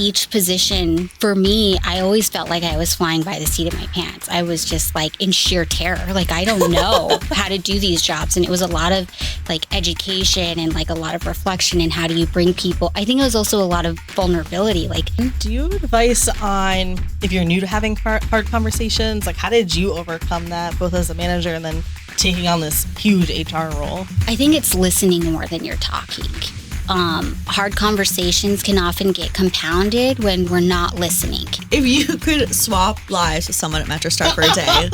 each position, for me, I always felt like I was flying by the seat of my pants. I was just like in sheer terror. Like, I don't know how to do these jobs. And it was a lot of like education and like a lot of reflection and how do you bring people. I think it was also a lot of vulnerability. Like, do you have advice on if you're new to having hard conversations? Like, how did you overcome that, both as a manager and then taking on this huge HR role? I think it's listening more than you're talking. Hard conversations can often get compounded when we're not listening. If you could swap lives with someone at MetroStar for a day,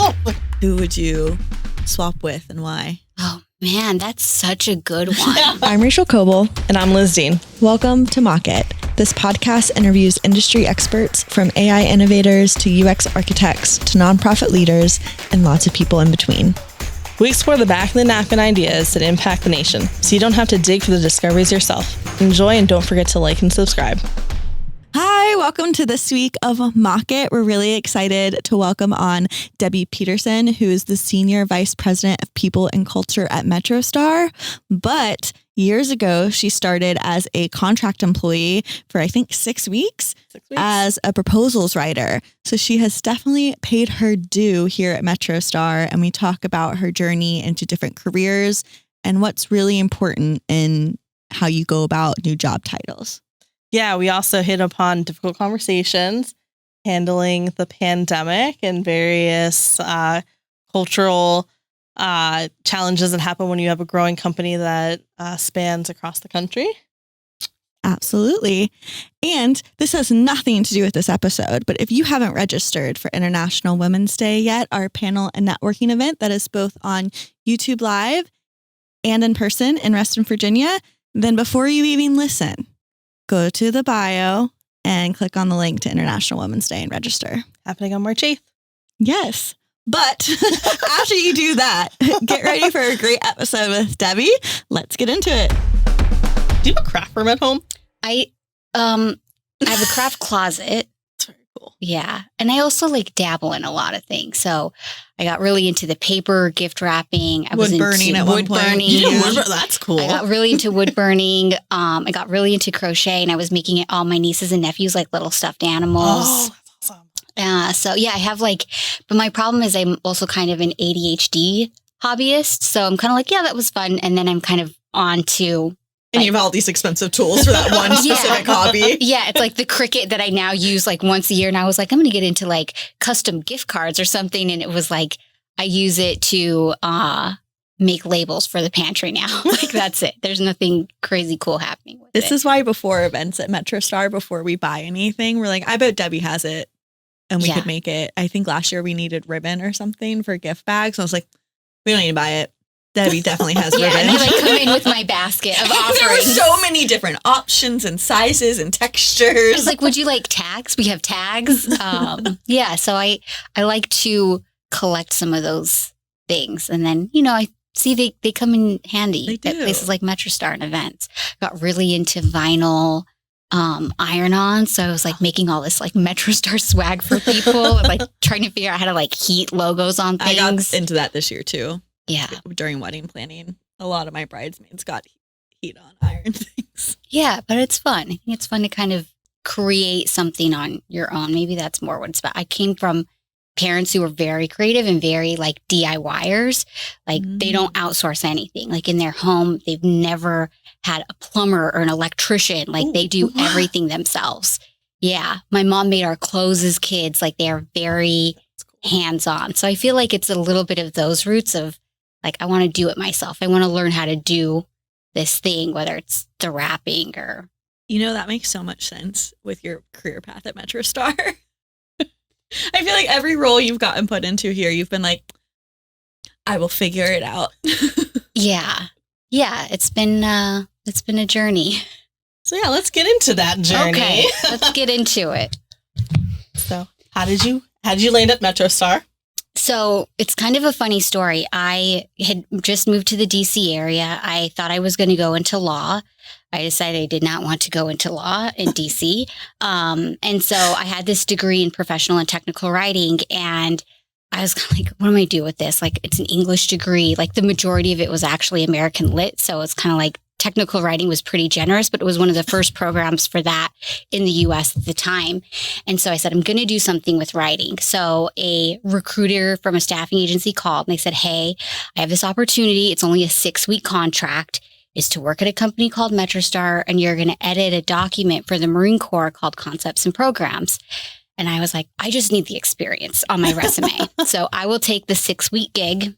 who would you swap with and why? Oh man, that's such a good one. I'm Rachel Coble. And I'm Liz Dean. Welcome to Mock It. This podcast interviews industry experts from AI innovators to UX architects to nonprofit leaders and lots of people in between. We explore the back of the napkin ideas that impact the nation, so you don't have to dig for the discoveries yourself. Enjoy and don't forget to like and subscribe. Hi, welcome to this week of Mock It. We're really excited to welcome on Debbie Peterson, who is the Senior Vice President of People and Culture at MetroStar. But years ago, she started as a contract employee for, I think, 6 weeks as a proposals writer. So she has definitely paid her due here at MetroStar. And we talk about her journey into different careers and what's really important in how you go about new job titles. Yeah, we also hit upon difficult conversations, handling the pandemic and various cultural challenges that happen when you have a growing company that spans across the country. Absolutely. And this has nothing to do with this episode, but if you haven't registered for International Women's Day yet, our panel and networking event that is both on YouTube Live and in person in Reston, Virginia, then before you even listen, go to the bio and click on the link to International Women's Day and register. Happening on March 8th. Yes. But after you do that, get ready for a great episode with Debbie. Let's get into it. Do you have a craft room at home? I have a craft closet. That's very cool. Yeah. And I also like dabble in a lot of things. So I got really into the paper gift wrapping. I was wood burning at one point. That's cool. I got really into wood burning. I got really into crochet and I was making all my nieces and nephews like little stuffed animals. Oh, that's awesome. So yeah, I have like, but my problem is I'm also kind of an ADHD hobbyist. So I'm kind of like, yeah, that was fun. And then I'm kind of on to... And you have all these expensive tools for that one specific hobby. Yeah, it's like the Cricut that I now use like once a year. And I was like, I'm going to get into like custom gift cards or something. And it was like, I use it to make labels for the pantry now. Like, that's it. There's nothing crazy cool happening with This is why before events at MetroStar, before we buy anything, we're like, I bet Debbie has it and we could make it. I think last year we needed ribbon or something for gift bags. I was like, we don't need to buy it. Debbie definitely has ribbon. And I like come in with my basket of offerings. There were so many different options and sizes and textures. I was like, would you like tags? We have tags. Yeah. So I like to collect some of those things. And then, you know, I see they come in handy at places like MetroStar and events. Got really into vinyl iron-on. So I was like making all this like MetroStar swag for people, like trying to figure out how to like heat logos on things. I got into that this year too. Yeah. During wedding planning, a lot of my bridesmaids got heat on iron things. Yeah, but it's fun. I think it's fun to kind of create something on your own. Maybe that's more what it's about. I came from parents who were very creative and very like DIYers. Like they don't outsource anything. Like in their home, they've never had a plumber or an electrician. Like they do everything themselves. Yeah. My mom made our clothes as kids. Like they are very hands-on. So I feel like it's a little bit of those roots of like, I want to do it myself. I want to learn how to do this thing, whether it's the wrapping or... You know, that makes so much sense with your career path at MetroStar. I feel like every role you've gotten put into here, you've been like, I will figure it out. Yeah. Yeah. It's been a journey. So yeah, let's get into that journey. Okay. Let's get into it. So how did you land at MetroStar? So it's kind of a funny story. I had just moved to the DC area. I thought I was going to go into law. I decided I did not want to go into law in DC. And so I had this degree in professional and technical writing. And I was kind of like, what am I do with this? Like, it's an English degree. Like the majority of it was actually American Lit. So it's kind of like technical writing was pretty generous, but it was one of the first programs for that in the US at the time. And so I said, I'm going to do something with writing. So a recruiter from a staffing agency called and they said, hey, I have this opportunity. It's only a 6-week contract. Is to work at a company called MetroStar, and you're going to edit a document for the Marine Corps called Concepts and Programs. And I was like, I just need the experience on my resume. So I will take the 6-week gig.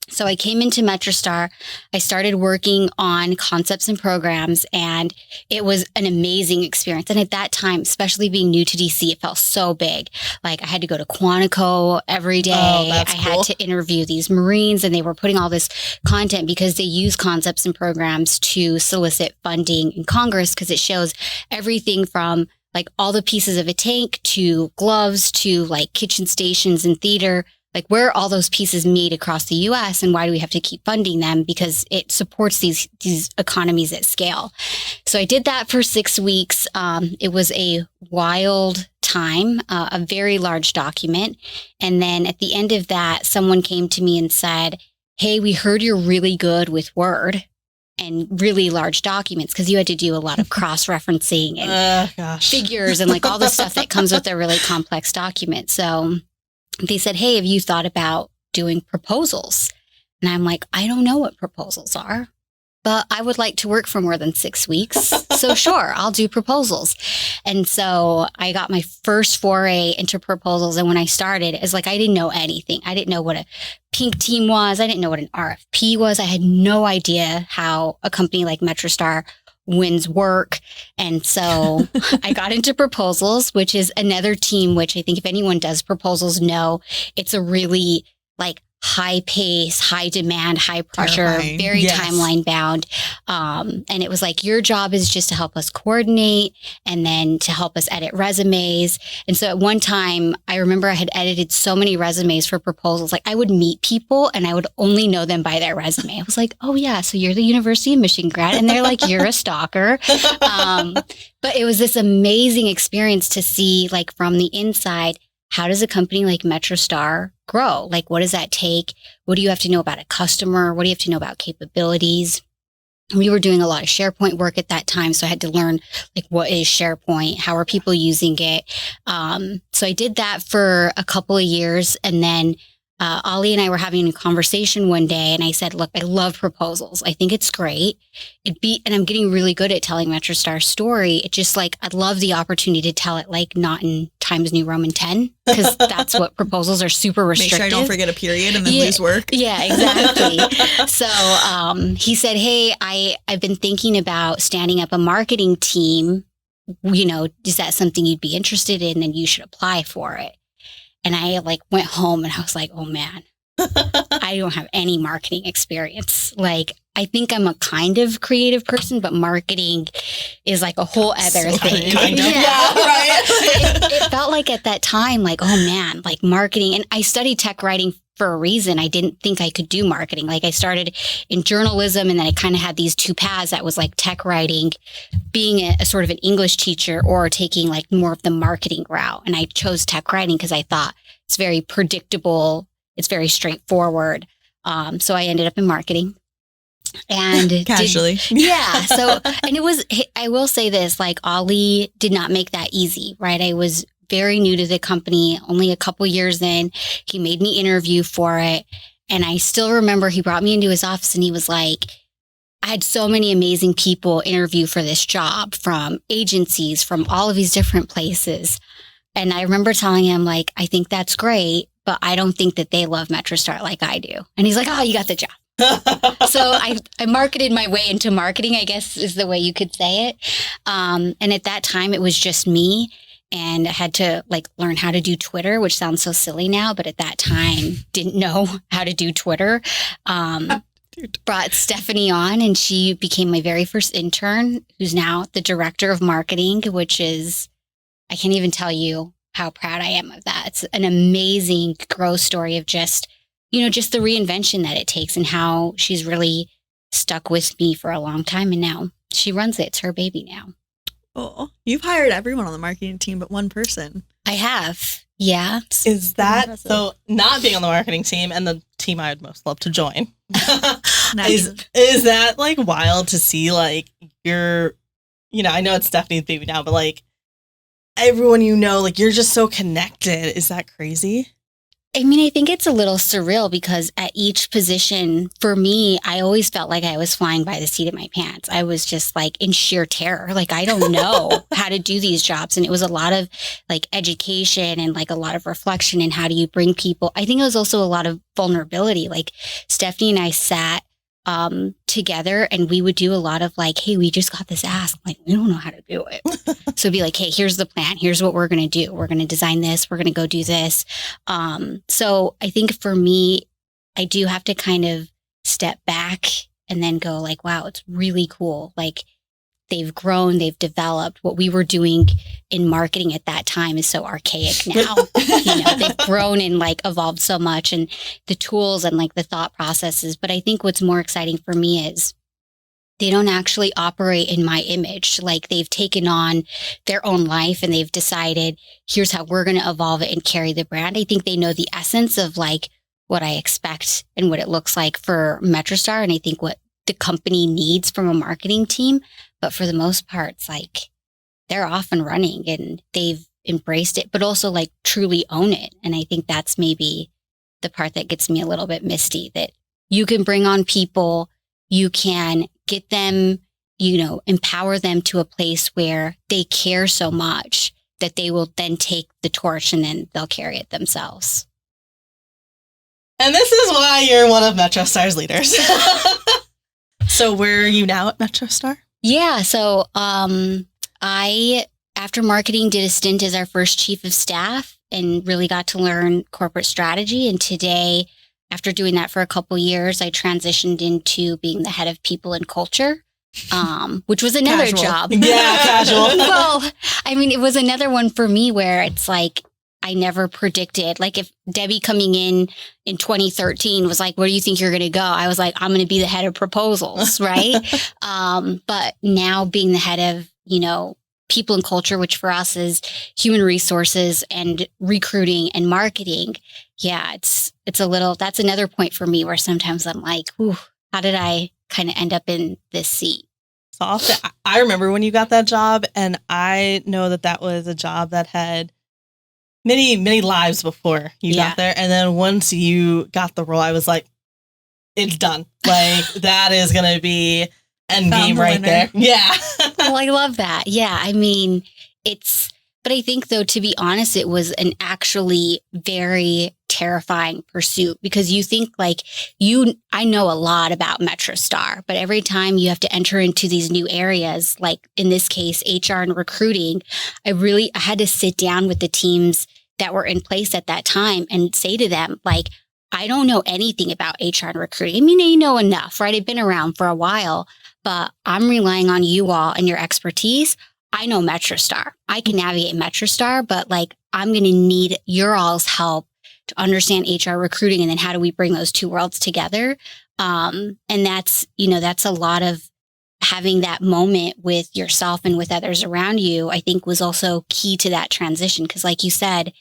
So I came into MetroStar. I started working on concepts and programs, and it was an amazing experience. And at that time, especially being new to DC, it felt so big. Like I had to go to Quantico every day. I had to interview these Marines, and they were putting all this content because they use concepts and programs to solicit funding in Congress, because it shows everything from like all the pieces of a tank to gloves to like kitchen stations and theater. Like where are all those pieces made across the US, and why do we have to keep funding them? Because it supports these economies at scale. So I did that for 6 weeks. It was a wild time, a very large document. And then at the end of that, someone came to me and said, hey, we heard you're really good with Word and really large documents, because you had to do a lot of cross-referencing and figures and like all the stuff that comes with a really complex document. So they said, hey, have you thought about doing proposals? And I'm like, I don't know what proposals are, but I would like to work for more than 6 weeks. So sure, I'll do proposals. And so I got my first foray into proposals. And when I started, it's like I didn't know anything. I didn't know what a pink team was. I didn't know what an RFP was. I had no idea how a company like MetroStar wins work. And so I got into proposals, which is another team, which I think if anyone does proposals know, it's a really like high pace, high demand, high pressure, Terrifying. very timeline bound. And it was like, your job is just to help us coordinate and then to help us edit resumes. And so at one time, I remember I had edited so many resumes for proposals. Like I would meet people and I would only know them by their resume. I was like, oh yeah, so you're the University of Michigan grad. And they're like, you're a stalker. But it was this amazing experience to see like from the inside, how does a company like MetroStar grow? Like, what does that take? What do you have to know about a customer? What do you have to know about capabilities? We were doing a lot of SharePoint work at that time. So I had to learn like, what is SharePoint? How are people using it? So I did that for a couple of years. And then Ollie and I were having a conversation one day, and I said, look, I love proposals. I think it's great. And I'm getting really good at telling MetroStar's story. It just like, I'd love the opportunity to tell it like not in Times New Roman 10, because that's what proposals are super restrictive. Make sure I don't forget a period and then lose work. Yeah, exactly. So he said, hey, I've been thinking about standing up a marketing team. You know, is that something you'd be interested in? Then you should apply for it. And I like went home and I was like, oh man, I don't have any marketing experience. Like, I think I'm a kind of creative person, but marketing is like a whole other thing. Yeah, right. It felt like at that time, like, oh man, like marketing. And I studied tech writing for a reason. I didn't think I could do marketing. Like I started in journalism, and then I kind of had these two paths that was like tech writing, being a sort of an English teacher, or taking like more of the marketing route. And I chose tech writing because I thought it's very predictable. It's very straightforward. So I ended up in marketing. And casually. So, and it was, I will say this, like Ollie did not make that easy, right? I was very new to the company, only a couple years in. He made me interview for it. And I still remember he brought me into his office and he was like, I had so many amazing people interview for this job, from agencies, from all of these different places. And I remember telling him, like, I think that's great, but I don't think that they love MetroStar like I do. And he's like, oh, you got the job. So I marketed my way into marketing, I guess is the way you could say it. And at that time, it was just me. And I had to like learn how to do Twitter, which sounds so silly now, but at that time didn't know how to do Twitter. Brought Stephanie on, and she became my very first intern, who's now the director of marketing, which is, I can't even tell you how proud I am of that. It's an amazing growth story of just, you know, just the reinvention that it takes, and how she's really stuck with me for a long time. And now she runs it. It's her baby now. Oh, you've hired everyone on the marketing team but one person. I have. Yeah. Is that Impressive. so? Not being on the marketing team and the team I would most love to join. Nice. is that like wild to see? Like you're, I know it's Stephanie's baby now, but like everyone like you're just so connected. Is that crazy? I mean, I think it's a little surreal because at each position, for me, I always felt like I was flying by the seat of my pants. I was just like in sheer terror. Like, I don't know how to do these jobs. And it was a lot of like education and like a lot of reflection and how do you bring people. I think it was also a lot of vulnerability. Like Stephanie and I sat together and we would do a lot of like, hey, we just got this ask. Like, we don't know how to do it. So it'd be like, hey, here's the plan. Here's what we're going to do. We're going to design this. We're going to go do this. So I think for me, I do have to kind of step back and then go like, wow, it's really cool. Like they've grown, they've developed. What we were doing in marketing at that time is so archaic now. They've grown and like evolved so much and the tools and like the thought processes. But I think what's more exciting for me is they don't actually operate in my image. Like they've taken on their own life and they've decided, here's how we're going to evolve it and carry the brand. I think they know the essence of like what I expect and what it looks like for MetroStar. And I think what the company needs from a marketing team. But for the most part, it's like they're off and running and they've embraced it, but also like truly own it. And I think that's maybe the part that gets me a little bit misty, that you can bring on people, you can get them, empower them to a place where they care so much that they will then take the torch and then they'll carry it themselves. And this is why you're one of MetroStar's leaders. So where are you now at MetroStar? Yeah. So I, after marketing, did a stint as our first chief of staff and really got to learn corporate strategy. And today, after doing that for a couple years, I transitioned into being the head of people and culture, which was another Casual. job. Yeah, casual. Well, I mean, it was another one for me where it's like, I never predicted, like if Debbie coming in 2013 was like, where do you think you're going to go? I was like, I'm going to be the head of proposals. Right. But now being the head of, people and culture, which for us is human resources and recruiting and marketing. Yeah. It's that's another point for me where sometimes I'm like, ooh, how did I kind of end up in this seat? Soft. I remember when you got that job and I know that was a job that had many, many lives before you got there. And then once you got the role, I was like, it's done. Like that is going to be end game right there. Yeah. Well, I love that. Yeah. I mean, but I think though, to be honest, it was an actually very terrifying pursuit because you think like I know a lot about MetroStar, but every time you have to enter into these new areas, like in this case, HR and recruiting, I had to sit down with the teams that were in place at that time and say to them, like, I don't know anything about HR and recruiting. I mean, I know enough, right? I've been around for a while, but I'm relying on you all and your expertise. I know MetroStar. I can navigate MetroStar, but like, I'm going to need your all's help to understand HR recruiting. And then how do we bring those two worlds together? And that's a lot of having that moment with yourself and with others around you, I think was also key to that transition. Cause like you said,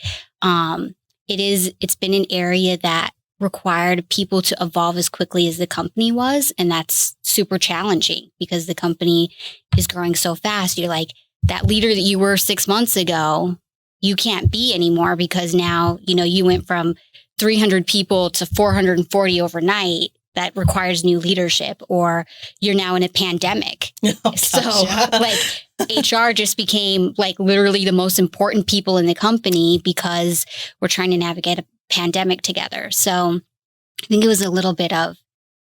it's been an area that required people to evolve as quickly as the company was. And that's super challenging because the company is growing so fast. You're like, that leader that you were 6 months ago, you can't be anymore because now, you went from 300 people to 440 overnight. That requires new leadership, or you're now in a pandemic. Like HR just became like literally the most important people in the company because we're trying to navigate a pandemic together. So I think it was a little bit of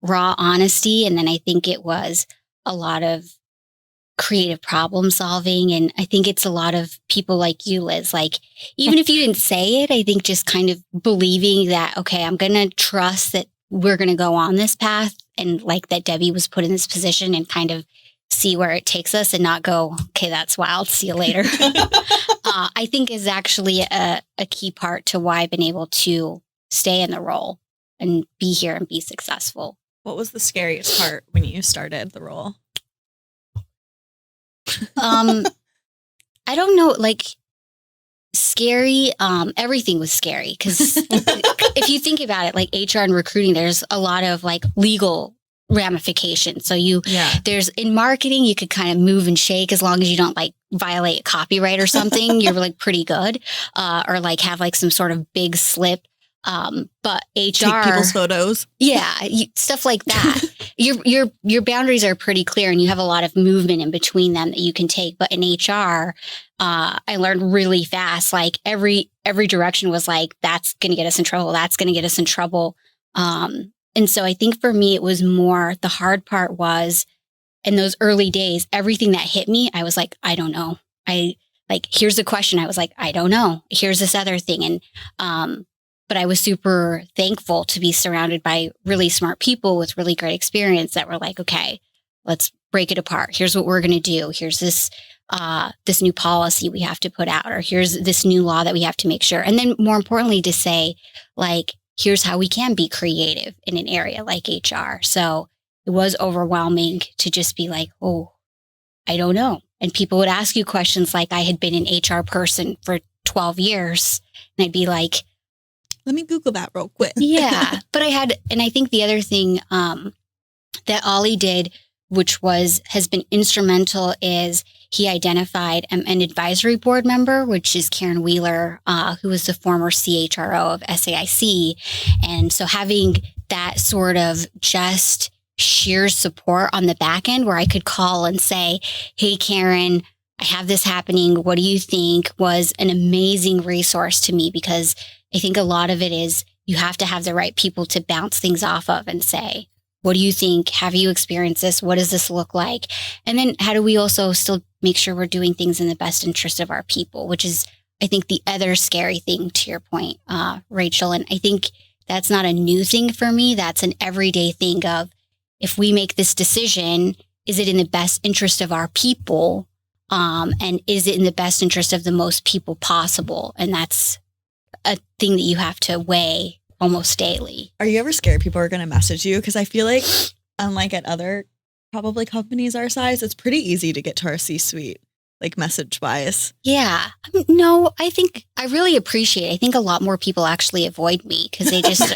raw honesty. And then I think it was a lot of creative problem solving. And I think it's a lot of people like you, Liz, like, even if you didn't say it, I think just kind of believing that, okay, I'm going to trust that we're going to go on this path and like that Debbie was put in this position and kind of see where it takes us and not go, okay, that's wild. See you later. I think is actually a key part to why I've been able to stay in the role and be here and be successful. What was the scariest part when you started the role? I don't know, like scary. Everything was scary because if you think about it, like HR and recruiting, there's a lot of like legal ramifications. So there's in marketing, you could kind of move and shake as long as you don't like violate copyright or something. You're like pretty good, or like have like some sort of big slip. But HR, take people's photos. Yeah, stuff like that. Your boundaries are pretty clear, and you have a lot of movement in between them that you can take. But in HR, I learned really fast. Like every direction was like, that's going to get us in trouble. That's going to get us in trouble. And so I think for me, it was more the hard part was in those early days. Everything that hit me, I was like, I don't know. Here's a question. I was like, I don't know. Here's this other thing, and but I was super thankful to be surrounded by really smart people with really great experience that were like, okay, let's break it apart. Here's what we're going to do. Here's this new policy we have to put out, or here's this new law that we have to make sure. And then more importantly, to say like, here's how we can be creative in an area like HR. So it was overwhelming to just be like, oh, I don't know. And people would ask you questions like I had been an HR person for 12 years. And I'd be like, let me Google that real quick. Yeah. But I think the other thing that Ollie did, which has been instrumental, is he identified an advisory board member, which is Karen Wheeler, who was the former CHRO of SAIC. And so having that sort of just sheer support on the back end where I could call and say, hey, Karen, I have this happening. What do you think? Was an amazing resource to me, because I think a lot of it is you have to have the right people to bounce things off of and say, what do you think? Have you experienced this? What does this look like? And then how do we also still make sure we're doing things in the best interest of our people, which is, I think, the other scary thing to your point, Rachel. And I think that's not a new thing for me. That's an everyday thing of, if we make this decision, is it in the best interest of our people? And is it in the best interest of the most people possible? And that's a thing that you have to weigh almost daily. Are you ever scared people are going to message you? Because I feel like, unlike at other probably companies our size, it's pretty easy to get to our C-suite, like message wise. Yeah. No, I think I really appreciate it. I think a lot more people actually avoid me because they just,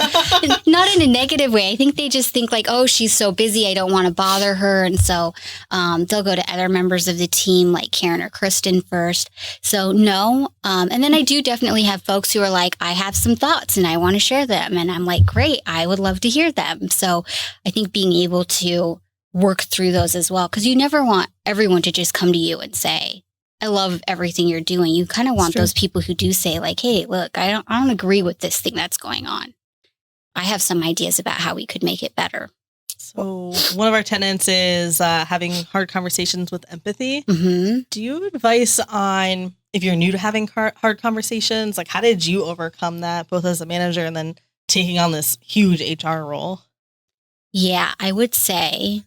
not in a negative way. I think they just think like, oh, she's so busy, I don't want to bother her. And so they'll go to other members of the team like Karen or Kristen first. So no. And then I do definitely have folks who are like, I have some thoughts and I want to share them. And I'm like, great, I would love to hear them. So I think being able to work through those as well, because you never want everyone to just come to you and say, I love everything you're doing. You kind of want those people who do say like, hey, look, I don't agree with this thing that's going on. I have some ideas about how we could make it better. So one of our tenets is having hard conversations with empathy. Mm-hmm. Do you have advice on, if you're new to having hard conversations, like how did you overcome that, both as a manager and then taking on this huge HR role? Yeah, I would say,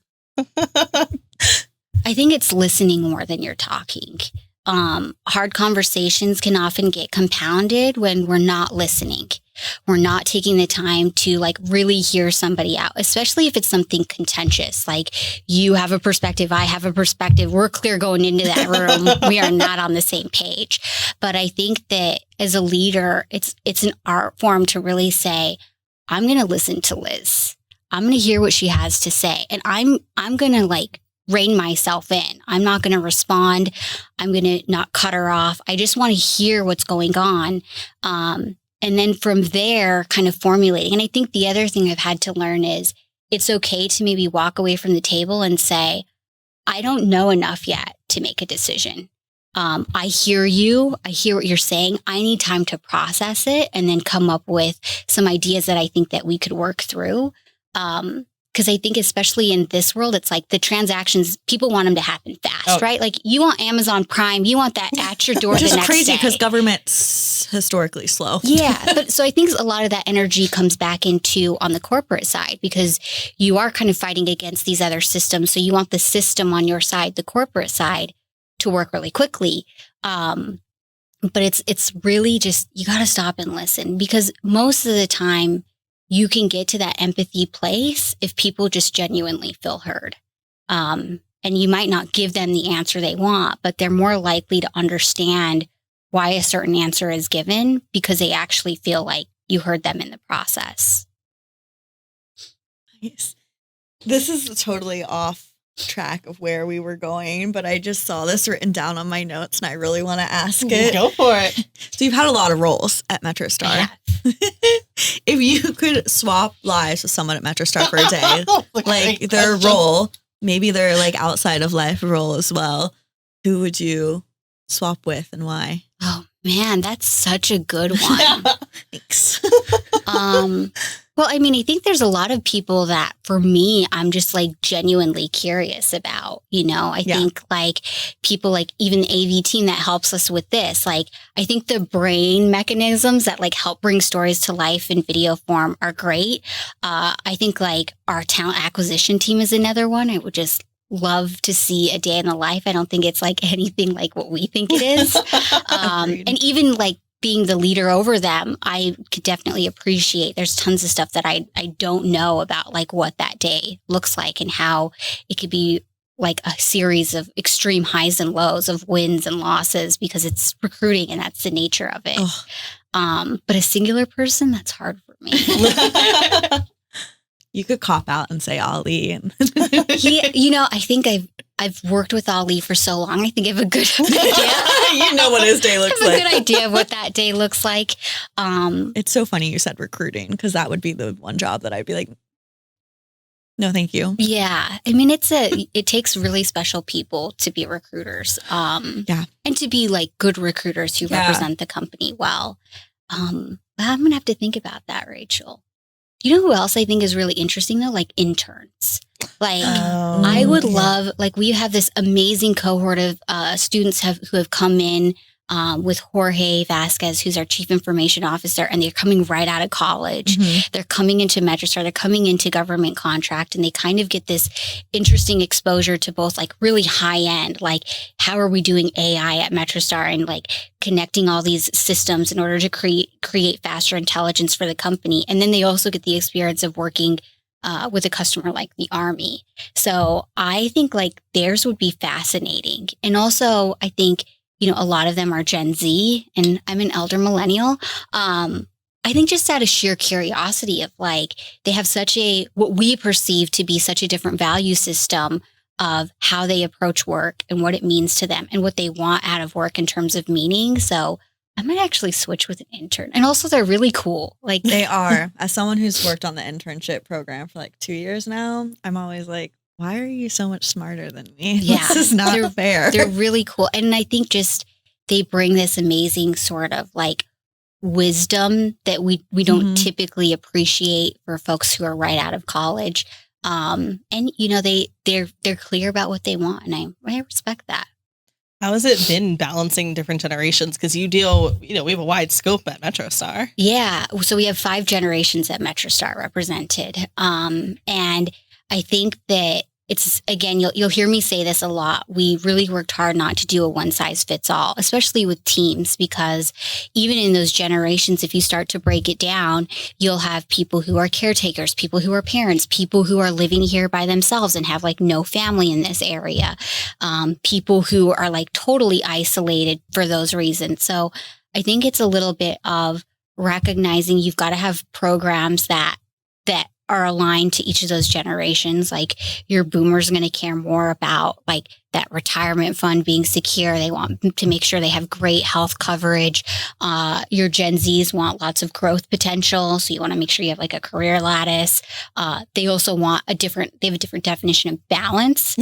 I think it's listening more than you're talking. Hard conversations can often get compounded when we're not listening. We're not taking the time to like really hear somebody out, especially if it's something contentious. Like you have a perspective, I have a perspective. We're clear going into that room. We are not on the same page. But I think that as a leader, it's an art form to really say, I'm going to listen to Liz. I'm going to hear what she has to say. And I'm going to like rein myself in. I'm not going to respond. I'm going to not cut her off. I just want to hear what's going on. And then from there, kind of formulating. And I think the other thing I've had to learn is it's okay to maybe walk away from the table and say, I don't know enough yet to make a decision. I hear you. I hear what you're saying. I need time to process it and then come up with some ideas that I think that we could work through. Because I think especially in this world, it's like the transactions, people want them to happen fast, right? Like you want Amazon Prime, you want that at your door the next day. Which is crazy because government's historically slow. Yeah. But so I think a lot of that energy comes back into on the corporate side because you are kind of fighting against these other systems. So you want the system on your side, the corporate side, to work really quickly. But it's really just, you got to stop and listen because most of the time, you can get to that empathy place if people just genuinely feel heard. And you might not give them the answer they want, but they're more likely to understand why a certain answer is given because they actually feel like you heard them in the process. Nice. This is totally off track of where we were going, but I just saw this written down on my notes and I really want to ask it. Go for it. So you've had a lot of roles at MetroStar. Yeah. If you could swap lives with someone at MetroStar for a day, like their role, maybe their like outside of life role as well, who would you swap with and why? Oh man, that's such a good one. Thanks. Well, I mean, I think there's a lot of people that for me, I'm just like genuinely curious about, I think like people like even the AV team that helps us with this, like I think the brain mechanisms that like help bring stories to life in video form are great. I think like our talent acquisition team is another one. I would just love to see a day in the life. I don't think it's like anything like what we think it is. And even like being the leader over them, I could definitely appreciate there's tons of stuff that I don't know about like what that day looks like and how it could be like a series of extreme highs and lows of wins and losses because it's recruiting and that's the nature of it. But a singular person, that's hard for me. You could cop out and say Ali. And I think I've worked with Ali for so long. I think I have a good idea. You know what his day looks like. I have a good idea of what that day looks like. It's so funny you said recruiting because that would be the one job that I'd be like, no, thank you. Yeah. I mean, it takes really special people to be recruiters. And to be like good recruiters who represent the company well. I'm going to have to think about that, Rachel. You know who else I think is really interesting though? Like interns. Like I would love, like we have this amazing cohort of students who have come in with Jorge Vasquez, who's our chief information officer, and they're coming right out of college. Mm-hmm. They're coming into MetroStar, they're coming into government contract, and they kind of get this interesting exposure to both like really high end, like how are we doing AI at MetroStar and like connecting all these systems in order to create faster intelligence for the company. And then they also get the experience of working with a customer like the Army. So I think like theirs would be fascinating. And also I think, a lot of them are Gen Z and I'm an elder millennial. I think just out of sheer curiosity of like, they have what we perceive to be such a different value system of how they approach work and what it means to them and what they want out of work in terms of meaning. So I might actually switch with an intern. And also they're really cool. Like they are. As someone who's worked on the internship program for like 2 years now, I'm always like, why are you so much smarter than me? Yeah, this is not fair. They're really cool. And I think just they bring this amazing sort of like wisdom that we don't typically appreciate for folks who are right out of college. And they're clear about what they want. And I respect that. How has it been balancing different generations? Because you deal, we have a wide scope at MetroStar. Yeah. So we have 5 generations at MetroStar represented. And I think that it's, again, you'll hear me say this a lot. We really worked hard not to do a one size fits all, especially with teams, because even in those generations, if you start to break it down, you'll have people who are caretakers, people who are parents, people who are living here by themselves and have like no family in this area, people who are like totally isolated for those reasons. So I think it's a little bit of recognizing you've got to have programs that are aligned to each of those generations. Like your boomers are going to care more about like that retirement fund being secure. They want to make sure they have great health coverage. Your Gen Zs want lots of growth potential. So you want to make sure you have like a career lattice. They also want they have a different definition of balance,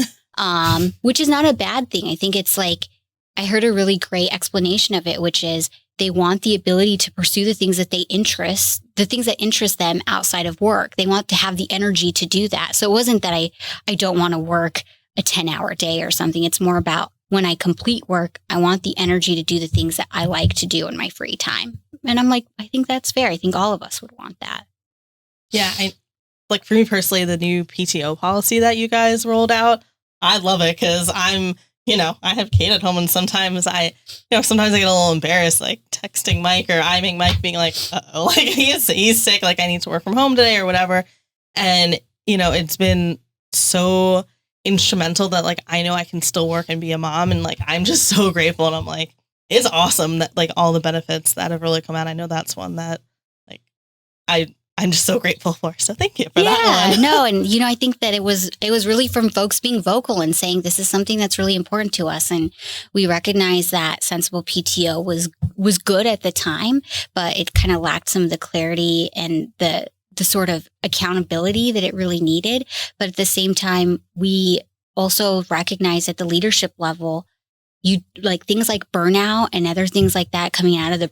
which is not a bad thing. I think it's like, I heard a really great explanation of it, which is they want the ability to pursue the things that interest them outside of work. They want to have the energy to do that. So it wasn't that I don't want to work a 10-hour day or something. It's more about when I complete work, I want the energy to do the things that I like to do in my free time. And I'm like, I think that's fair. I think all of us would want that. Yeah. Like for me personally, the new PTO policy that you guys rolled out, I love it because I have Kate at home and sometimes I get a little embarrassed, like texting Mike or IMing Mike being like, uh-oh, like he's sick, like I need to work from home today or whatever. And, it's been so instrumental that like, I know I can still work and be a mom. And like, I'm just so grateful. And I'm like, it's awesome that like all the benefits that have really come out. I know that's one that like I'm just so grateful for. So thank you for that one. No, and I think that it was really from folks being vocal and saying this is something that's really important to us, and we recognize that sensible PTO was good at the time, but it kind of lacked some of the clarity and the sort of accountability that it really needed. But at the same time, we also recognize at the leadership level, you like things like burnout and other things like that coming out of the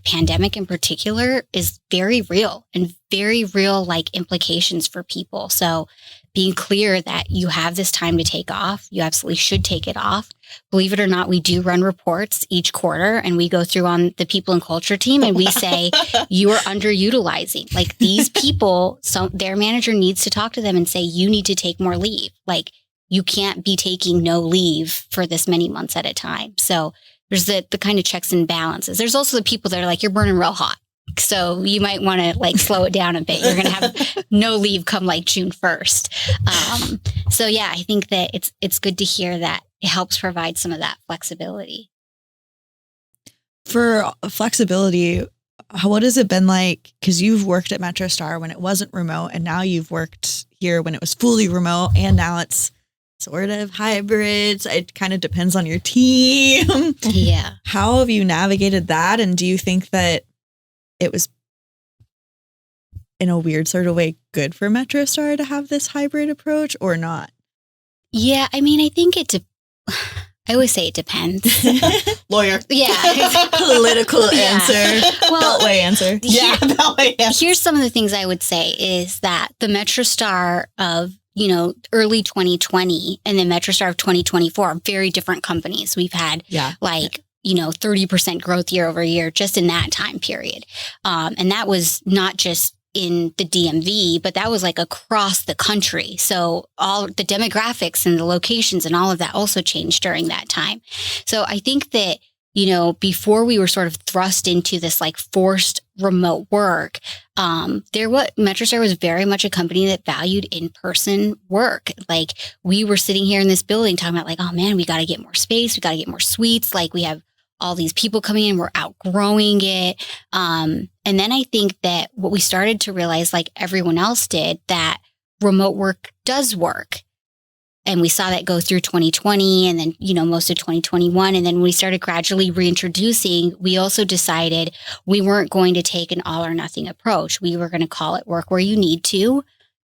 pandemic in particular is very real and very real like implications for people. So being clear that you have this time to take off, you absolutely should take it off. Believe it or not, we do run reports each quarter and we go through on the people and culture team and we say, you are underutilizing. Like these people, their manager needs to talk to them and say, you need to take more leave. Like you can't be taking no leave for this many months at a time. So there's the kind of checks and balances. There's also the people that are like, you're burning real hot. So you might want to like slow it down a bit. You're going to have no leave come like June 1st. So yeah, I think that it's good to hear that it helps provide some of that flexibility. For flexibility, what has it been like? Because you've worked at MetroStar when it wasn't remote, and now you've worked here when it was fully remote, and now it's sort of hybrids. It kind of depends on your team. Yeah. How have you navigated that? And do you think that it was, in a weird sort of way, good for MetroStar to have this hybrid approach or not? Yeah. I mean, I think I always say it depends. Lawyer. Yeah. Political answer. Well, Beltway answer. Yeah, Beltway answer. Here's some of the things I would say is that the MetroStar of early 2020 and the MetroStar of 2024 are very different companies. We've had 30% growth year over year just in that time period. And that was not just in the DMV, but that was like across the country. So all the demographics and the locations and all of that also changed during that time. So I think that, before we were sort of thrust into this like forced remote work, MetroStar was very much a company that valued in-person work. Like we were sitting here in this building talking about like, oh man, we got to get more space. We got to get more suites. Like we have all these people coming in, we're outgrowing it. And then I think that what we started to realize, like everyone else did, that remote work does work. And we saw that go through 2020 and then, most of 2021. And then we started gradually reintroducing, we also decided we weren't going to take an all or nothing approach. We were going to call it work where you need to.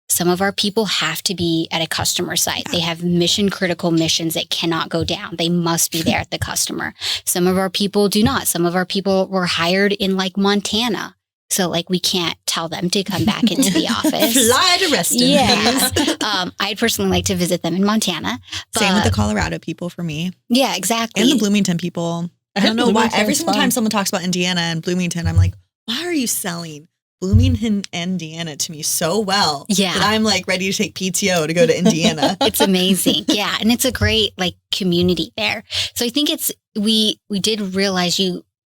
Some of our people have to be at a customer site. They have mission critical missions that cannot go down. They must be there at the customer. Some of our people do not. Some of our people were hired in like Montana. So like we can't tell them to come back into the office. Fly to Reston. Yeah. I'd personally like to visit them in Montana. Same with the Colorado people for me. Yeah, exactly. And the Bloomington people. I don't know why. Every single time someone talks about Indiana and Bloomington, I'm like, why are you selling Bloomington, Indiana to me so well? Yeah. That I'm like ready to take PTO to go to Indiana. It's amazing. Yeah. And it's a great like community there. So I think we did realize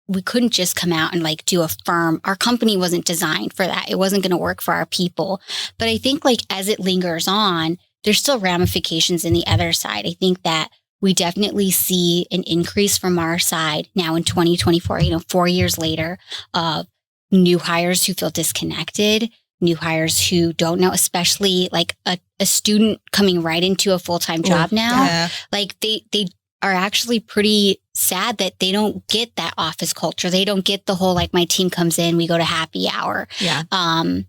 we couldn't just come out and like do a firm. Our company wasn't designed for that. It wasn't going to work for our people. But I think like as it lingers on, there's still ramifications in the other side. I think that we definitely see an increase from our side now in 2024, 4 years later, of new hires who feel disconnected, new hires who don't know, especially like a student coming right into a full-time job now. Yeah. Like they are actually pretty sad that they don't get that office culture. They don't get the whole, like my team comes in, we go to happy hour. Yeah.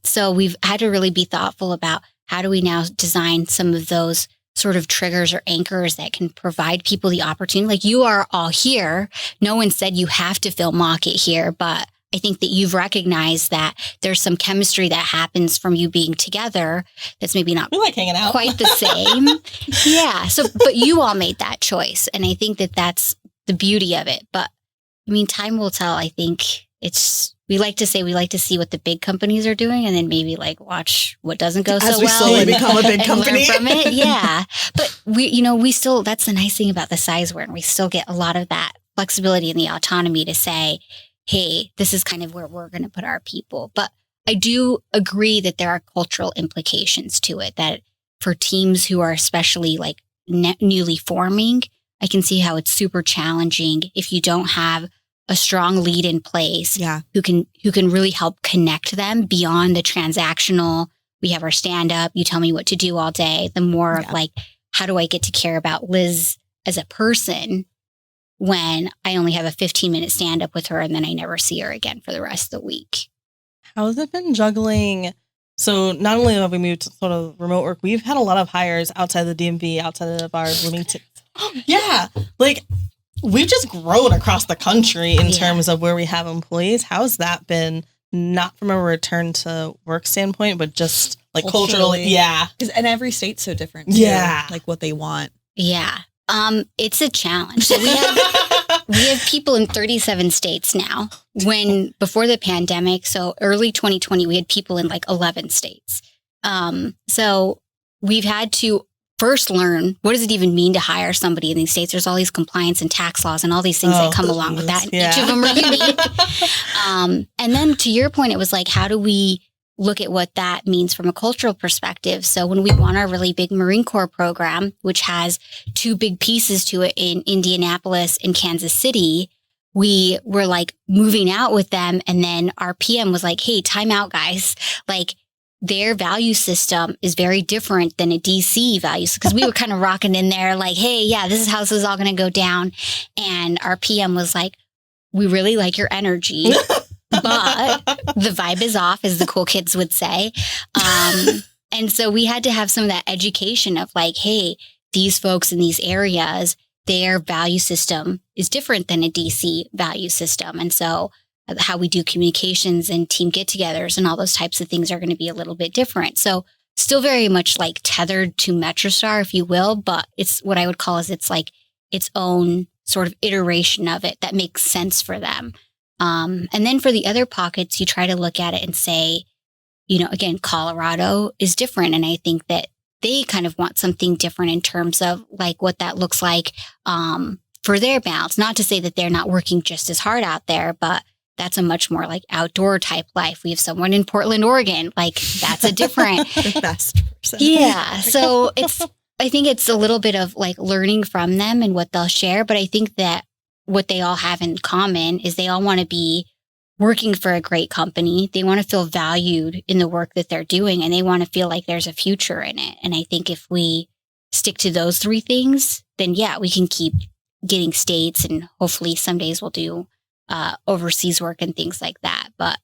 So we've had to really be thoughtful about how do we now design some of those sort of triggers or anchors that can provide people the opportunity. Like you are all here. No one said you have to film mock it here, but I think that you've recognized that there's some chemistry that happens from you being together that's maybe not We like hanging out. quite the same. Yeah. So, but you all made that choice. And I think that that's the beauty of it. But I mean, time will tell. I think we like to see what the big companies are doing and then maybe like watch what doesn't go so well. As we slowly become a big company. Learn from it. Yeah. But we still, that's the nice thing about the size we're in. We still get a lot of that flexibility and the autonomy to say, hey, this is kind of where we're going to put our people. But I do agree that there are cultural implications to it, that for teams who are especially like newly forming, I can see how it's super challenging if you don't have a strong lead in place who can really help connect them beyond the transactional. We have our stand up. You tell me what to do all day. The more of like, how do I get to care about Liz as a person when I only have a 15-minute stand up with her and then I never see her again for the rest of the week? How has it been juggling? So not only have we moved to sort of remote work, we've had a lot of hires outside the DMV, outside of our Bloomington. Yeah. Like we've just grown across the country in terms of where we have employees. How's that been? Not from a return to work standpoint, but just like culturally. Yeah. And every state's so different too. Yeah. Like what they want. Yeah. It's a challenge. So we have people in 37 states now. When before the pandemic, so early 2020, we had people in like 11 states. So we've had to first learn, what does it even mean to hire somebody in these states? There's all these compliance and tax laws and all these things that come along with that. And each of them are unique. And then to your point, it was like, how do we look at what that means from a cultural perspective? So when we won our really big Marine Corps program, which has two big pieces to it in Indianapolis and Kansas City, we were like moving out with them. And then our PM was like, hey, time out, guys. Like, their value system is very different than a DC value. Because we were kind of rocking in there like, hey, yeah, this is how this is all going to go down. And our PM was like, we really like your energy, but the vibe is off, as the cool kids would say. And so we had to have some of that education of like, hey, these folks in these areas, their value system is different than a DC value system. And so how we do communications and team get-togethers and all those types of things are going to be a little bit different. So still very much like tethered to MetroStar, if you will, but it's what I would call is it's like its own sort of iteration of it that makes sense for them. And then for the other pockets, you try to look at it and say, you know, again, Colorado is different. And I think that they kind of want something different in terms of like what that looks like for their balance. Not to say that they're not working just as hard out there, but that's a much more like outdoor type life. We have someone in Portland, Oregon. Like that's a different the best person. Yeah. So I think it's a little bit of like learning from them and what they'll share. But I think that what they all have in common is they all want to be working for a great company. They want to feel valued in the work that they're doing, and they want to feel like there's a future in it. And I think if we stick to those three things, then yeah, we can keep getting states, and hopefully some days we'll do overseas work and things like that. But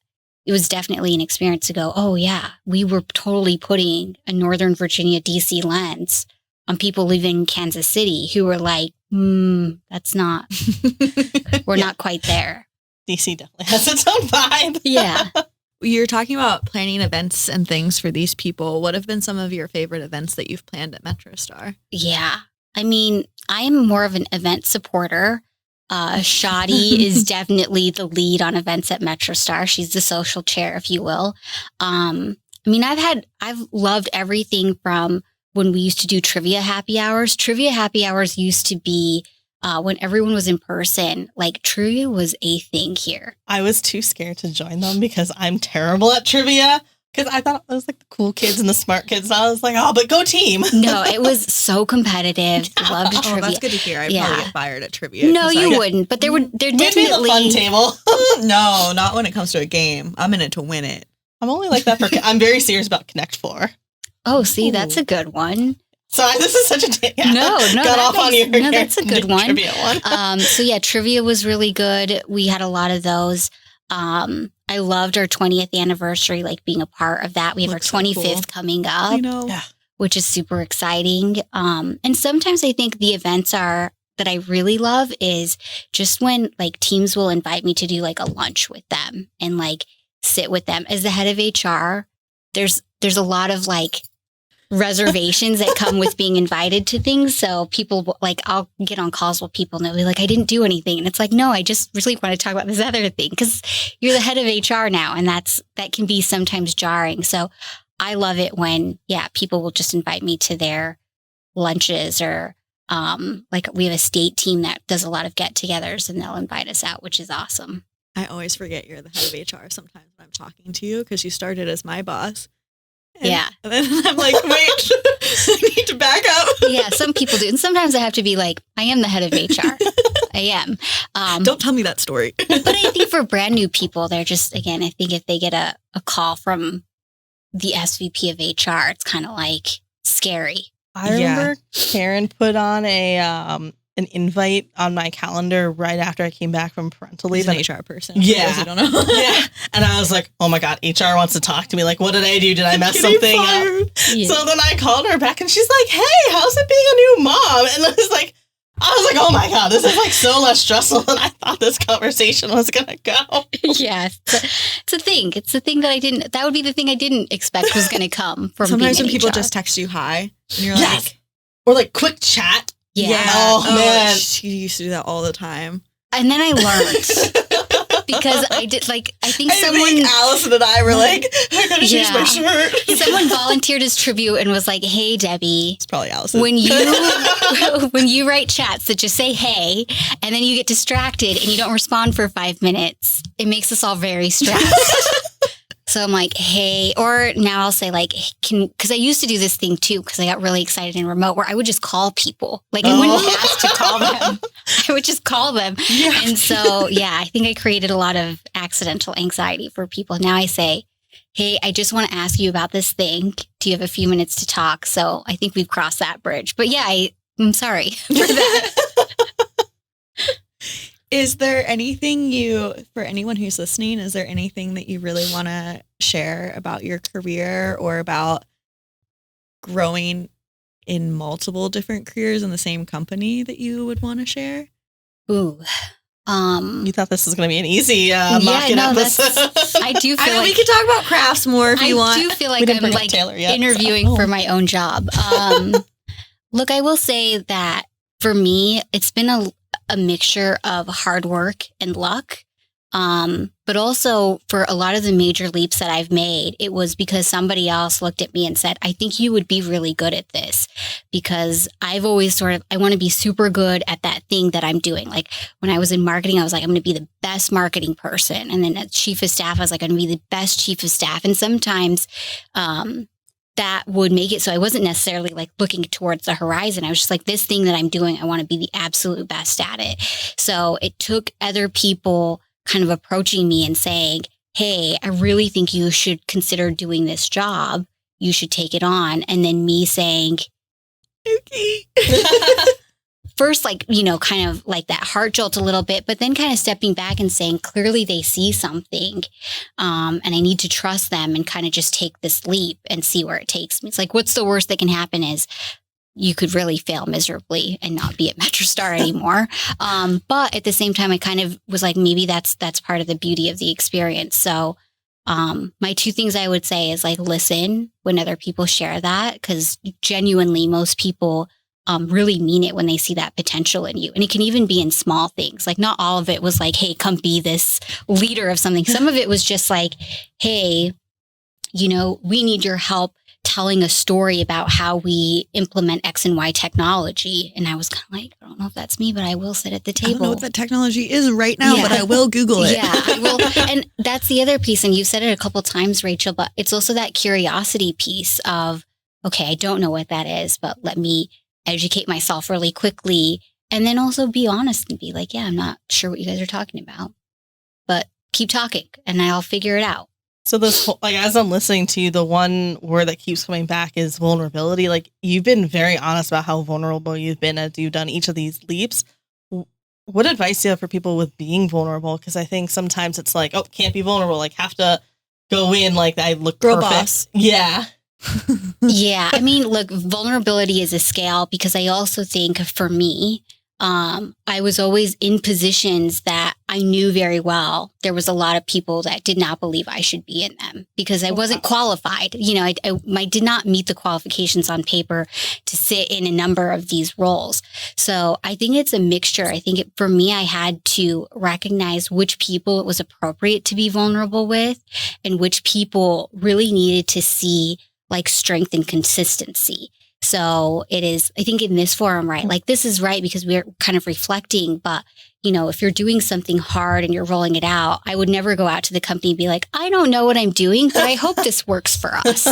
it was definitely an experience to go, oh yeah, we were totally putting a Northern Virginia, DC lens on people living in Kansas City who were like, that's not, we're not quite there. DC definitely has its own vibe. Yeah. You're talking about planning events and things for these people. What have been some of your favorite events that you've planned at MetroStar? Yeah. I mean, I am more of an event supporter. Shadi is definitely the lead on events at MetroStar. She's the social chair, if you will. I mean, I've loved everything from when we used to do trivia happy hours. Trivia happy hours used to be when everyone was in person. Like trivia was a thing here. I was too scared to join them because I'm terrible at trivia. Because I thought it was like the cool kids and the smart kids. And I was like, oh, but go team. No, it was so competitive. Loved trivia. Oh, that's good to hear. I'd probably get fired at trivia. No, you wouldn't. But there definitely the fun table. No, not when it comes to a game. I'm in it to win it. I'm only like that I'm very serious about Connect 4. Oh, see, that's a good one. Sorry, this is such a No, got off on you. No, that's a good one. Trivia one. So yeah, trivia was really good. We had a lot of those. I loved our 20th anniversary, like being a part of that. We have our 25th coming up, which is super exciting. And sometimes I think the events that I really love is just when like teams will invite me to do like a lunch with them and like sit with them. As the head of HR, there's a lot of like reservations that come with being invited to things. So people like, I'll get on calls with people and they'll be like, I didn't do anything. And it's like, no, I just really want to talk about this other thing because you're the head of HR now. And that can be sometimes jarring. So I love it when, people will just invite me to their lunches or like we have a state team that does a lot of get-togethers and they'll invite us out, which is awesome. I always forget you're the head of HR sometimes when I'm talking to you because you started as my boss. Yeah. And then I'm like, wait, I need to back up. Yeah, some people do. And sometimes I have to be like, I am the head of HR. I am. Don't tell me that story. But I think for brand new people, they're just, again, I think if they get a call from the SVP of HR, it's kind of like scary. I remember Karen put on an invite on my calendar right after I came back from parental leave. He's an HR person. Yeah. For those who don't know. Yeah. And I was like, oh my God, HR wants to talk to me. Like, what did I do? Did I mess something up? Yeah. So then I called her back and she's like, hey, how's it being a new mom? And I was like, oh my God, this is like so less stressful than I thought this conversation was going to go. Yeah. It's a thing. It's the thing that would be the thing I didn't expect was going to come from Sometimes being when in people HR. just text you hi and you're Yes. like, Or like quick chat. Yeah. Oh, man. She used to do that all the time. And then I learned because I did I think Allison and I were like, I gotta change my shirt. Someone volunteered as tribute and was like, hey, Debbie, It's probably Allison. when you write chats that just say, hey, and then you get distracted and you don't respond for 5 minutes, it makes us all very stressed. So I'm like, hey, or now I'll say like, because I used to do this thing too, because I got really excited in remote where I would just call people. Like I wouldn't ask to call them. I would just call them. Yeah. And so, I think I created a lot of accidental anxiety for people. Now I say, hey, I just want to ask you about this thing. Do you have a few minutes to talk? So I think we've crossed that bridge. But yeah, I'm sorry for that. Is there anything for anyone who's listening, is there anything that you really want to share about your career or about growing in multiple different careers in the same company that you would want to share? Ooh. You thought this was going to be an easy market episode. I do feel like we could talk about crafts more if you want. I do feel like I'm like interviewing for my own job. Look, I will say that for me, it's been a mixture of hard work and luck. But also for a lot of the major leaps that I've made, it was because somebody else looked at me and said, I think you would be really good at this, because I've always I want to be super good at that thing that I'm doing. Like when I was in marketing, I was like, I'm going to be the best marketing person. And then as chief of staff, I was like, I'm going to be the best chief of staff. And sometimes, that would make it so I wasn't necessarily like looking towards the horizon. I was just like, this thing that I'm doing, I want to be the absolute best at it. So it took other people kind of approaching me and saying, hey, I really think you should consider doing this job. You should take it on. And then me saying, okay. First, kind of like that heart jolt a little bit, but then kind of stepping back and saying, clearly they see something, and I need to trust them and kind of just take this leap and see where it takes me. It's like, what's the worst that can happen is you could really fail miserably and not be at MetroStar anymore. But at the same time, I kind of was like, maybe that's part of the beauty of the experience. So my two things I would say is like, listen when other people share that, because genuinely most people really mean it when they see that potential in you. And it can even be in small things. Like not all of it was like, hey, come be this leader of something. Some of it was just like, hey, we need your help telling a story about how we implement X and Y technology. And I was kind of like, I don't know if that's me, but I will sit at the table. I don't know what that technology is right now, but I will Google it. Yeah, I will. And that's the other piece. And you've said it a couple of times, Rachel, but it's also that curiosity piece of, okay, I don't know what that is, but let me educate myself really quickly, and then also be honest and be like, yeah, I'm not sure what you guys are talking about, but keep talking and I'll figure it out. So this whole, as I'm listening to you, the one word that keeps coming back is vulnerability. Like you've been very honest about how vulnerable you've been as you've done each of these leaps. What advice do you have for people with being vulnerable? Because I think sometimes it's like, oh, can't be vulnerable. Like have to go in like I look Girl perfect. boss. Yeah. Yeah. I mean, look, vulnerability is a scale, because I also think for me, I was always in positions that I knew very well. There was a lot of people that did not believe I should be in them because I wasn't qualified. I did not meet the qualifications on paper to sit in a number of these roles. So I think it's a mixture. I think for me, I had to recognize which people it was appropriate to be vulnerable with and which people really needed to see like strength and consistency. So it is, I think in this forum, right? Like this is right because we're kind of reflecting, but if you're doing something hard and you're rolling it out, I would never go out to the company and be like, I don't know what I'm doing, but I hope this works for us.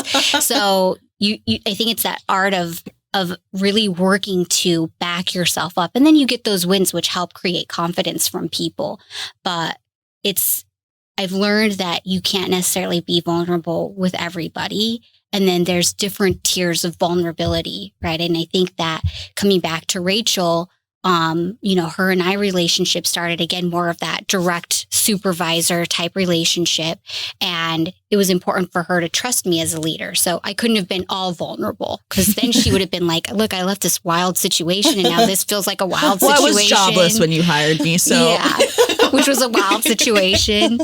So I think it's that art of really working to back yourself up. And then you get those wins, which help create confidence from people. But I've learned that you can't necessarily be vulnerable with everybody. And then there's different tiers of vulnerability, right? And I think that coming back to Rachel, her and I relationship started again, more of that direct supervisor type relationship. And it was important for her to trust me as a leader. So I couldn't have been all vulnerable, because then she would have been like, look, I left this wild situation and now this feels like a wild situation. I was jobless when you hired me. So yeah, which was a wild situation.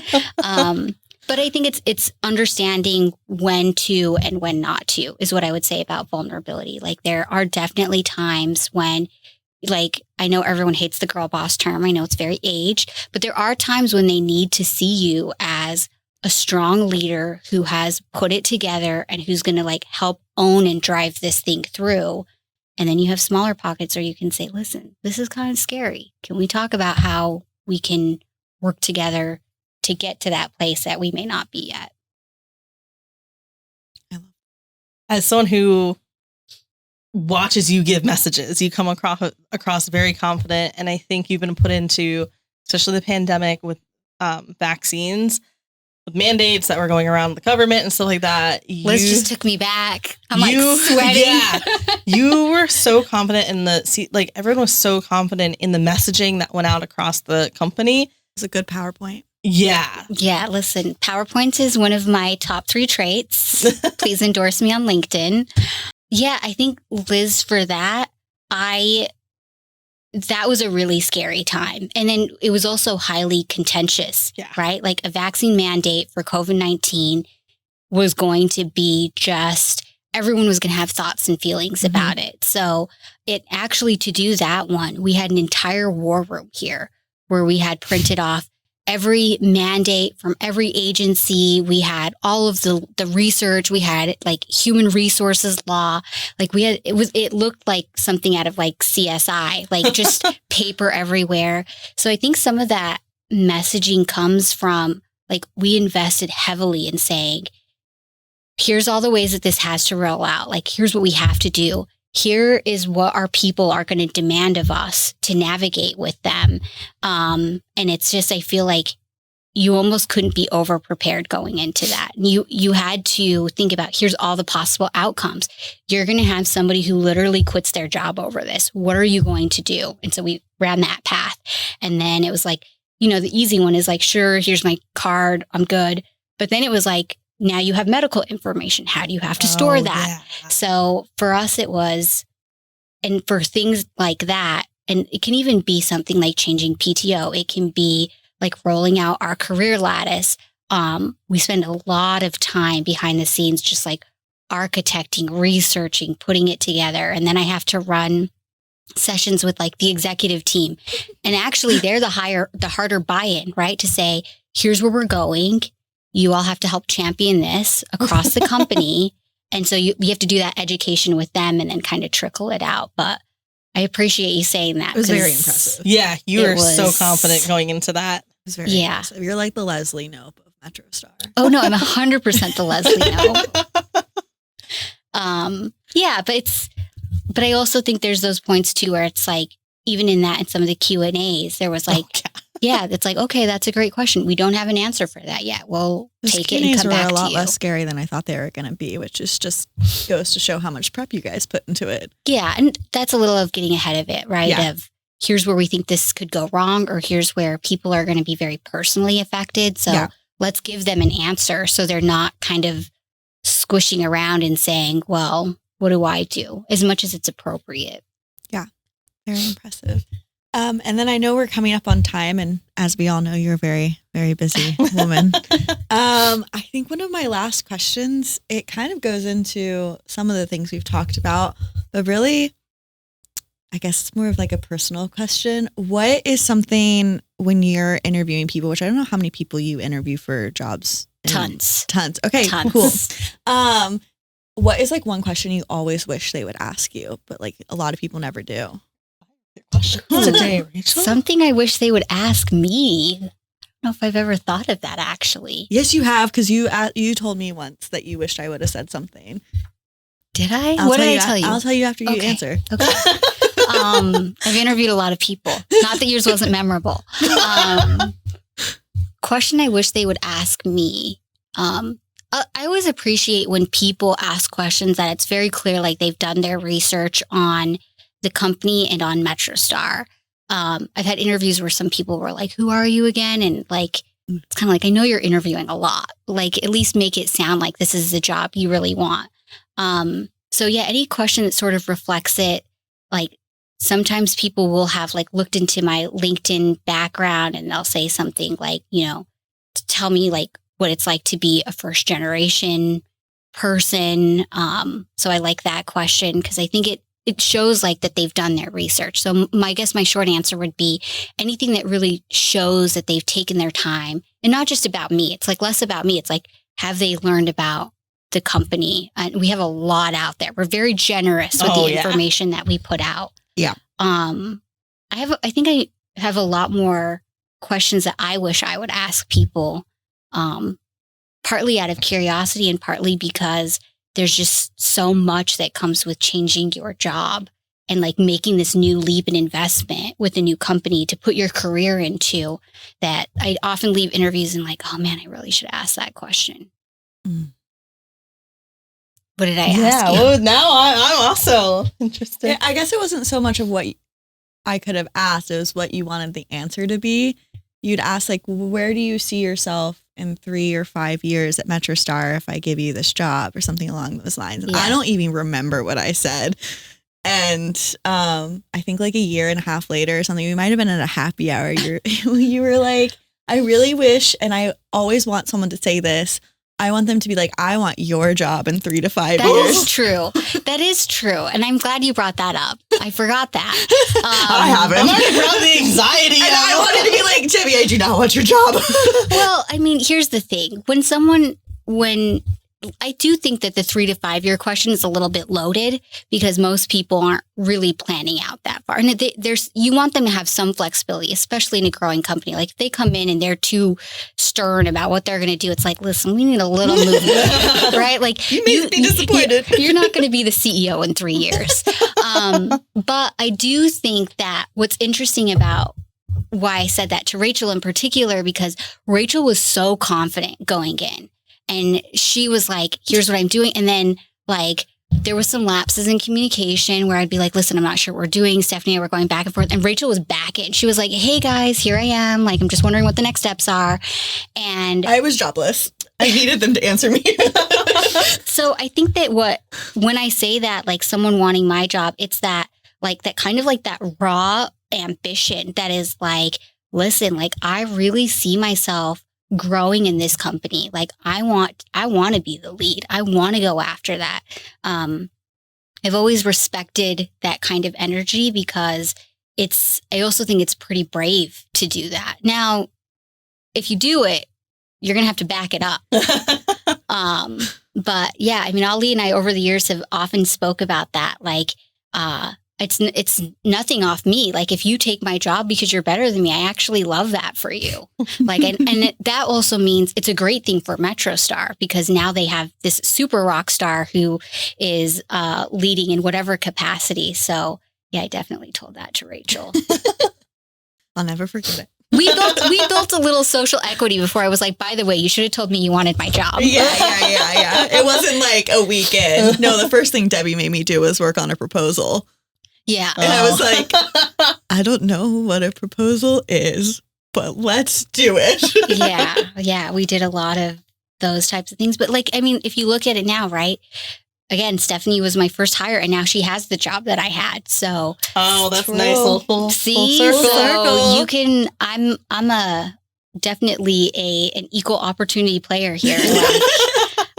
But I think it's understanding when to and when not to is what I would say about vulnerability. Like, there are definitely times when, like, I know everyone hates the girl boss term. I know it's very aged, but there are times when they need to see you as a strong leader who has put it together and who's going to like help own and drive this thing through. And then you have smaller pockets where you can say, listen, this is kind of scary. Can we talk about how we can work together to get to that place that we may not be yet? As someone who watches you give messages, you come across very confident, and I think you've been put into, especially the pandemic with vaccines, with mandates that were going around the government and stuff like that. Liz just took me back. I'm like sweating. Yeah, you were so confident in everyone was so confident in the messaging that went out across the company. It was a good PowerPoint. Yeah. Yeah. Listen, PowerPoint is one of my top 3 traits. Please endorse me on LinkedIn. Yeah, I think, Liz, for that, that was a really scary time. And then it was also highly contentious, right? Like, a vaccine mandate for COVID-19 was going to be everyone was going to have thoughts and feelings about it. So to do that one, we had an entire war room here where we had printed off every mandate from every agency. We had all of the research. We had like human resources law. Like, it looked like something out of like CSI, like just paper everywhere. So I think some of that messaging comes from, like, we invested heavily in saying, here's all the ways that this has to roll out. Like, here's what we have to do. Here is what our people are going to demand of us to navigate with them. And it's just, I feel like you almost couldn't be over prepared going into that. You had to think about, here's all the possible outcomes. You're going to have somebody who literally quits their job over this. What are you going to do? And so we ran that path. And then it was like, the easy one is like, sure, here's my card, I'm good. But then it was like, now you have medical information. How do you have to store that? Yeah. So for us, it was, and for things like that, and it can even be something like changing PTO. It can be like rolling out our career lattice. We spend a lot of time behind the scenes, just like architecting, researching, putting it together. And then I have to run sessions with like the executive team. And actually they're the harder buy-in, right? To say, here's where we're going. You all have to help champion this across the company. And so you have to do that education with them and then kind of trickle it out. But I appreciate you saying that. It was very impressive. Yeah, you were so confident going into that. It was very impressive. You're like the Leslie Knope of MetroStar. Oh, no, I'm 100% the Leslie Knope. But I also think there's those points too where it's like, even in that, in some of the Q&As, there was like, it's like, okay, that's a great question. We don't have an answer for that yet. We'll take it and come back to you. Were a lot less scary than I thought they were going to be, which is just goes to show how much prep you guys put into it. Yeah. And that's a little of getting ahead of it, right? Yeah. Of here's where we think this could go wrong, or here's where people are going to be very personally affected. So let's give them an answer so they're not kind of squishing around and saying, well, what do I do? As much as it's appropriate. Yeah. Very impressive. And then I know we're coming up on time, and as we all know, you're a very, very busy woman. I think one of my last questions, it kind of goes into some of the things we've talked about, but really, I guess it's more of like a personal question. What is something when you're interviewing people, which I don't know how many people you interview for jobs? Tons. Okay, Tons. Cool. What is like one question you always wish they would ask you, but like a lot of people never do? Question today, Rachel. Something I wish they would ask me. I don't know if I've ever thought of that actually. Yes, you have, because you told me once that you wished I would have said something. Did I? What did I tell you? I'll tell you after you answer. Okay. I've interviewed a lot of people. Not that yours wasn't memorable. Question I wish they would ask me. I always appreciate when people ask questions that it's very clear, like they've done their research on the company and on MetroStar. I've had interviews where some people were like, "Who are you again?" And like, it's kind of like, I know you're interviewing a lot. Like, at least make it sound like this is the job you really want. So yeah, any question that sort of reflects it, like sometimes people will have like looked into my LinkedIn background and they'll say something like, tell me like what it's like to be a first generation person. So I like that question because I think it shows like that they've done their research. So I guess my short answer would be anything that really shows that they've taken their time, and not just about me. It's like less about me. It's like, have they learned about the company? And we have a lot out there. We're very generous with the information that we put out. Yeah. I think I have a lot more questions that I wish I would ask people, partly out of curiosity and partly because there's just so much that comes with changing your job and like making this new leap in investment with a new company to put your career into, that I often leave interviews and like, oh man, I really should ask that question. What did I ask you? Well, now I'm also interested. Yeah, I guess it wasn't so much of what I could have asked. It was what you wanted the answer to be. You'd ask like, where do you see yourself in 3 or 5 years at MetroStar if I give you this job, or something along those lines? And I don't even remember what I said. And I think like a year and a half later or something, we might have been at a happy hour. You were like, I really wish, and I always want someone to say this, I want them to be like, I want your job in 3 to 5 years. That is true. That is true. And I'm glad you brought that up. I forgot that. I haven't. I'm already brought the anxiety and out. I wanted to be like, Debbie, I do not want your job. Well, I mean, here's the thing. When I do think that the 3 to 5 year question is a little bit loaded because most people aren't really planning out that far. And you want them to have some flexibility, especially in a growing company. Like if they come in and they're too stern about what they're going to do, it's like, listen, we need a little movement, right? Like you may be disappointed. You're not going to be the CEO in 3 years. But I do think that what's interesting about why I said that to Rachel in particular, because Rachel was so confident going in. And she was like, here's what I'm doing. And then like, there was some lapses in communication where I'd be like, listen, I'm not sure what we're doing. Stephanie and I were going back and forth. And Rachel was back in. She was like, hey guys, here I am. Like, I'm just wondering what the next steps are. And I was jobless. I needed them to answer me. So I think that when I say that, like someone wanting my job, it's that like that kind of like that raw ambition that is like, listen, like I really see myself growing in this company. Like I want to be the lead. I want to go after that. I've always respected that kind of energy because I also think it's pretty brave to do that. Now, if you do it, you're going to have to back it up. But yeah, I mean, Ali and I over the years have often spoke about that. Like, it's nothing off me. Like if you take my job because you're better than me, I actually love that for you. Like, and that also means it's a great thing for MetroStar because now they have this super rock star who is leading in whatever capacity. So yeah, I definitely told that to Rachel. I'll never forget it. We built a little social equity before I was like, by the way, you should have told me you wanted my job. Yeah. It wasn't like a weekend. No, the first thing Debbie made me do was work on a proposal. Yeah. And I was like, I don't know what a proposal is, but let's do it. Yeah. We did a lot of those types of things. But like, I mean, if you look at it now, right? Again, Stephanie was my first hire and now she has the job that I had. So that's nice. Full circle. So you can, I'm definitely an equal opportunity player here. Like,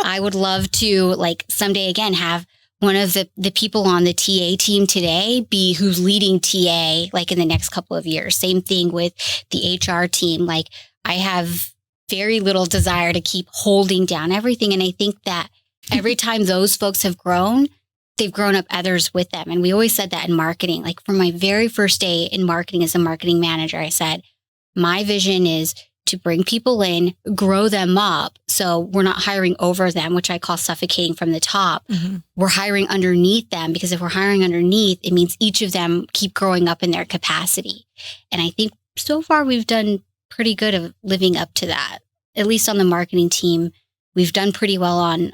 I would love to like someday again have one of the people on the TA team today be who's leading TA like in the next couple of years. Same thing with the HR team. Like I have very little desire to keep holding down everything. And I think that every time those folks have grown, they've grown up others with them. And we always said that in marketing. Like from my very first day in marketing as a marketing manager, I said, my vision is to bring people in, grow them up. So we're not hiring over them, which I call suffocating from the top. We're hiring underneath them, because if we're hiring underneath, it means each of them keep growing up in their capacity. And I think so far we've done pretty good of living up to that. At least on the marketing team, we've done pretty well on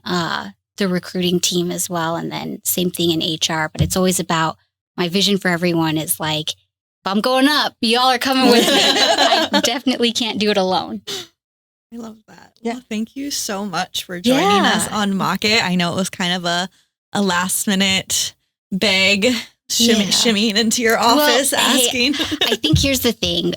the recruiting team as well. And then same thing in HR, but it's always about, my vision for everyone is like, if I'm going up, y'all are coming with me. I definitely can't do it alone. I love that. Yeah. Well, thank you so much for joining us on Mock It. I know it was kind of a last minute bag shimmying into your office asking. Hey, I think here's the thing.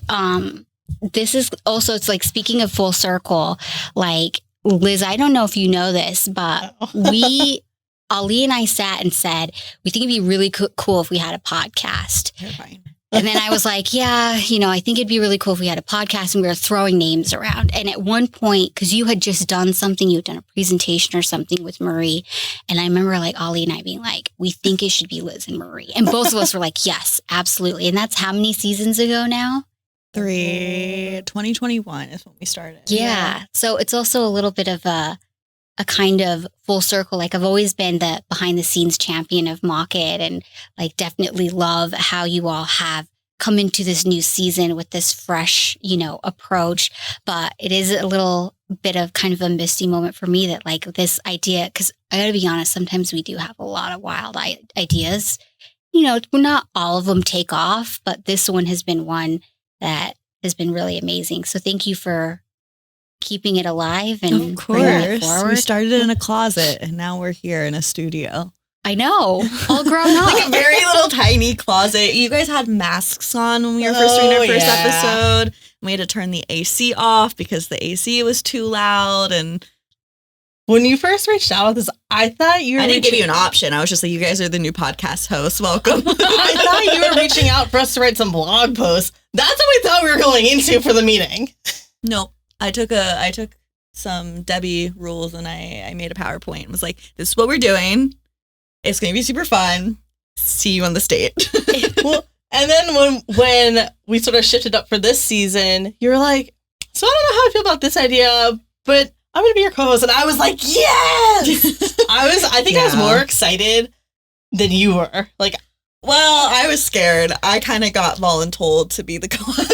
This is also, it's like, speaking of full circle, like Liz, I don't know if you know this, but Ali and I sat and said, we think it'd be really cool if we had a podcast. Terrifying. And then I was like, yeah, I think it'd be really cool if we had a podcast, and we were throwing names around. And at one point, because you had just done something, you had done a presentation or something with Marie. And I remember like Ali and I being like, we think it should be Liz and Marie. And both of us were like, yes, absolutely. And that's how many seasons ago now? 2021 is when we started. Yeah. So it's also a little bit of a kind of full circle. Like, I've always been the behind the scenes champion of Mock It, and like definitely love how you all have come into this new season with this fresh, approach. But it is a little bit of kind of a misty moment for me that like this idea, because I gotta be honest, sometimes we do have a lot of wild ideas. Not all of them take off, but this one has been one that has been really amazing. So thank you for keeping it alive and of bringing it course. forward. We started in a closet and now we're here in a studio. I know, all grown up. Like a very little tiny closet. You guys had masks on when we were first doing our first episode. We had to turn the AC off because the AC was too loud. And when you first reached out with this, I thought you were I didn't give you an option. I was just like, you guys are the new podcast hosts. Welcome. I thought you were reaching out for us to write some blog posts. That's what we thought we were going into for the meeting. No, I took some Debbie rules and I made a PowerPoint and was like, this is what we're doing. It's going to be super fun. See you on the stage. Well, and then when we sort of shifted up for this season, you were like, so I don't know how I feel about this idea, but I'm going to be your co-host. And I was like, yes! I think I was more excited than you were. Like, well, I was scared. I kind of got voluntold to be the co-host.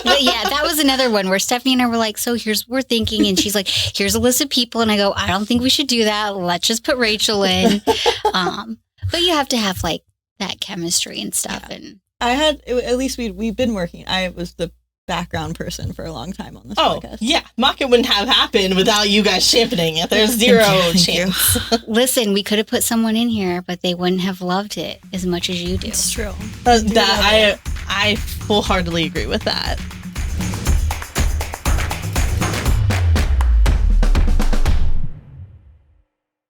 But yeah, that was another one where Stephanie and I were like, so here's what we're thinking. And she's like, here's a list of people. And I go, I don't think we should do that. Let's just put Rachel in. But you have to have like that chemistry and stuff. Yeah. And at least we've been working. I was the background person for a long time on this podcast. Yeah. Mock It wouldn't have happened without you guys championing it. There's zero chance. Listen, we could have put someone in here, but they wouldn't have loved it as much as you do. It's true. I full-heartedly agree with that.